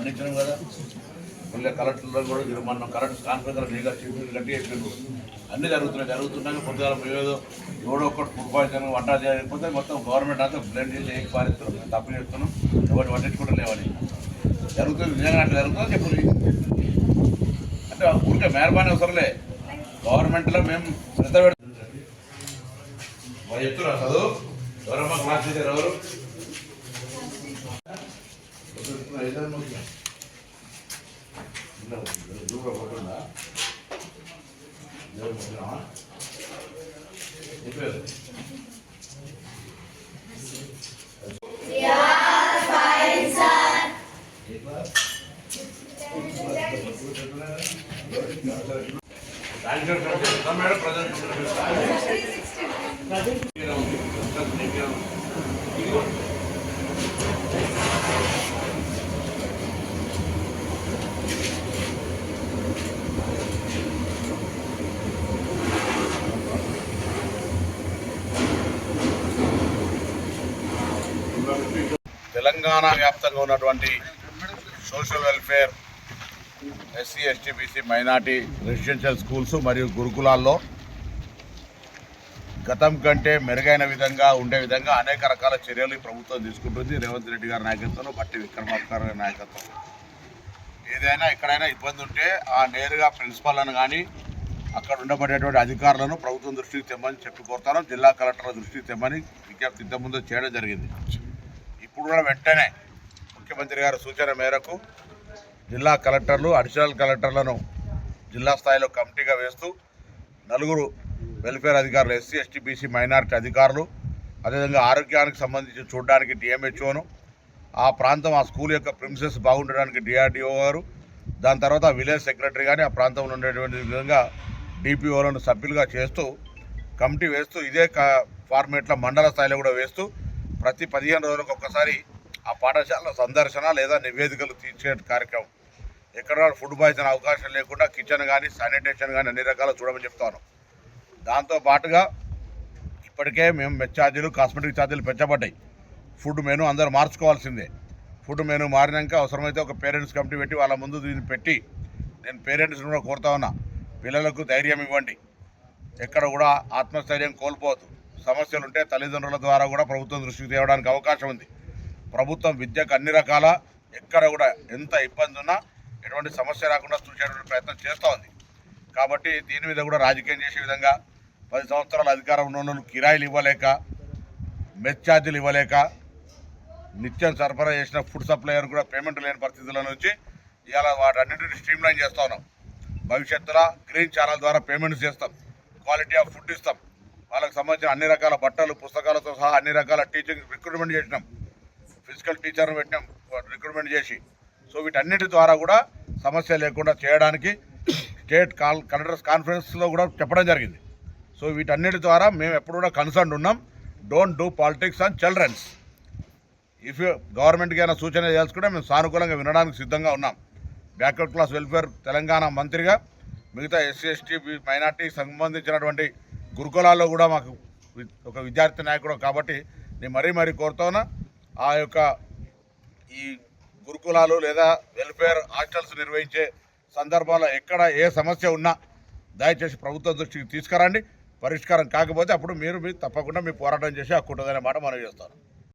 పండించడం కదా. మళ్ళీ కలెక్టర్లో కూడా మనం కలెక్టర్ కాన్ఫరెన్స్ నీగా గట్టి చెప్పిండు. అన్నీ జరుగుతున్నాయి. పొద్దుగా ఏదో ఎవడో ఒక్కటి ఫుడ్ పాయిజన్ వంట చేయకపోతే మొత్తం గవర్నమెంట్ అంతా బ్లడ్ చేసి ఏం పాలిస్తున్నాం, తప్పు చేస్తున్నాం, ఎవరు పట్టించుకుంటూ లేవని జరుగుతుంది. నిజంగా అట్లా జరుగుతుందో చెప్పు. అంటే ఊరికే మెహర్బానీ అవసరంలే. గవర్నమెంట్లో మేము శ్రద్ధ పెడుతున్నాం. చెప్తున్నా చదువు ఎవరమ్మా క్లాస్ టీచర్ ఎవరు దూరపోతుందా చెప్పేది మేడం ప్రజెంట్ తెలంగాణ వ్యాప్తంగా ఉన్నటువంటి social welfare SC ST BC minority residential schools మరియు గురుకులాల్లో గతం కంటే మెరుగైన విధంగా ఉండే విధంగా అనేక రకాల చర్యలు ప్రభుత్వం తీసుకుంటుంది. రేవంత్ రెడ్డి గారి నాయకత్వంలో, బట్టి విక్రమార్క గారి నాయకత్వం. ఏదైనా ఎక్కడైనా ఇబ్బంది ఉంటే ఆ నేరుగా ప్రిన్సిపాల్లను కానీ అక్కడ ఉండబడేటువంటి అధికారులను ప్రభుత్వం దృష్టికి తెమ్మని చెప్పి కోరుతాను. జిల్లా కలెక్టర్ల దృష్టికి తెమ్మని విజ్ఞప్తి ఇంతకుముందు చేయడం జరిగింది. ఇప్పుడు కూడా వెంటనే ముఖ్యమంత్రి గారి సూచన మేరకు జిల్లా కలెక్టర్లు, అడిషనల్ కలెక్టర్లను జిల్లా స్థాయిలో కమిటీగా వేస్తూ 4 వెల్ఫేర్ అధికారులు, ఎస్సీ ఎస్టీ బీసీ మైనారిటీ అధికారులు, అదేవిధంగా ఆరోగ్యానికి సంబంధించి చూడడానికి డిఎంహెచ్ఓను, ఆ ప్రాంతం ఆ స్కూల్ యొక్క ప్రిమిసెస్ బాగుండడానికి డిఆర్డిఓ గారు, దాని తర్వాత విలేజ్ సెక్రటరీ కానీ ఆ ప్రాంతంలో ఉండేటువంటి విధంగా డిపిఓలను సభ్యులుగా చేస్తూ కమిటీ వేస్తూ ఇదే ఫార్మేట్లో మండల స్థాయిలో కూడా వేస్తూ ప్రతి 15 రోజులకు ఒక్కసారి ఆ పాఠశాల సందర్శన లేదా నివేదికలు తీర్చే కార్యక్రమం. ఎక్కడ ఫుడ్ పాయిజన్ అవకాశం లేకుండా కిచెన్ కానీ శానిటేషన్ కానీ అన్ని రకాలు చూడమని చెప్తాను. దాంతో పాటుగా ఇప్పటికే మేము మెస్ ఛార్జీలు, కాస్మెటిక్ ఛార్జీలు పెంచబడ్డాయి. ఫుడ్ మెనూ అందరూ మార్చుకోవాల్సిందే. ఫుడ్ మెనూ మారినాక అవసరమైతే ఒక పేరెంట్స్ కమిటీ పెట్టి వాళ్ళ ముందు దీన్ని పెట్టి నేను పేరెంట్స్ని కూడా కోరుతా ఉన్నా, పిల్లలకు ధైర్యం ఇవ్వండి, ఎక్కడ కూడా ఆత్మస్థైర్యం కోల్పోవద్దు. సమస్యలు ఉంటే తల్లిదండ్రుల ద్వారా కూడా ప్రభుత్వం దృష్టికి తేవడానికి అవకాశం ఉంది. ప్రభుత్వం విద్యకు అన్ని రకాల ఎక్కడ కూడా ఎంత ఇబ్బంది ఉన్నా ఎటువంటి సమస్య రాకుండా చూసేటువంటి ప్రయత్నం చేస్తూ ఉంది. కాబట్టి దీని మీద కూడా రాజకీయం చేసే విధంగా 10 సంవత్సరాల అధికారం ఉన్న కిరాయిలు ఇవ్వలేక, మెస్ ఛార్జీలు ఇవ్వలేక, నిత్యం సరఫరా చేసిన ఫుడ్ సప్లయర్ కూడా పేమెంట్ లేని పరిస్థితుల నుంచి ఇవాళ వాటన్నింటినీ స్ట్రీమ్లైన్ చేస్తూ ఉన్నాం. భవిష్యత్తులో గ్రీన్ ఛానల్ ద్వారా పేమెంట్స్ చేస్తాం, క్వాలిటీ ఆఫ్ ఫుడ్ ఇస్తాం, వాళ్ళకి సంబంధించిన అన్ని రకాల బట్టలు, పుస్తకాలతో సహా అన్ని రకాల టీచింగ్ రిక్రూట్మెంట్ చేసినాం, ఫిజికల్ టీచర్ను పెట్టినాం రిక్రూట్మెంట్ చేసి. సో వీటన్నిటి ద్వారా కూడా సమస్య లేకుండా చేయడానికి స్టేట్ కలెక్టర్స్ కాన్ఫరెన్స్లో కూడా చెప్పడం జరిగింది. సో వీటన్నిటి ద్వారా మేము ఎప్పుడు కూడా కన్సర్న్ ఉన్నాం. Don't do politics on childrens. If గవర్నమెంట్కి ఏమైనా సూచన చేయాల్సుకుంటే మేము సానుకూలంగా వినడానికి సిద్ధంగా ఉన్నాం. బ్యాక్వర్డ్ క్లాస్ వెల్ఫేర్ తెలంగాణ మంత్రిగా మిగతా ఎస్సీ ఎస్టీ మైనార్టీకి సంబంధించినటువంటి గురుకులాల్లో కూడా మాకు ఒక విద్యార్థి నాయకుడు కాబట్టి నేను మరీ కోరుతా ఉన్నా, ఆ యొక్క ఈ గురుకులాలు లేదా వెల్ఫేర్ హాస్టల్స్ నిర్వహించే సందర్భంలో ఎక్కడ ఏ సమస్య ఉన్నా దయచేసి ప్రభుత్వ దృష్టికి తీసుకురండి. పరిష్కారం కాకపోతే అప్పుడు మీరు తప్పకుండా మీ పోరాటం చేసి హక్కు ఉంటుందనే మాట మనం చేస్తాను.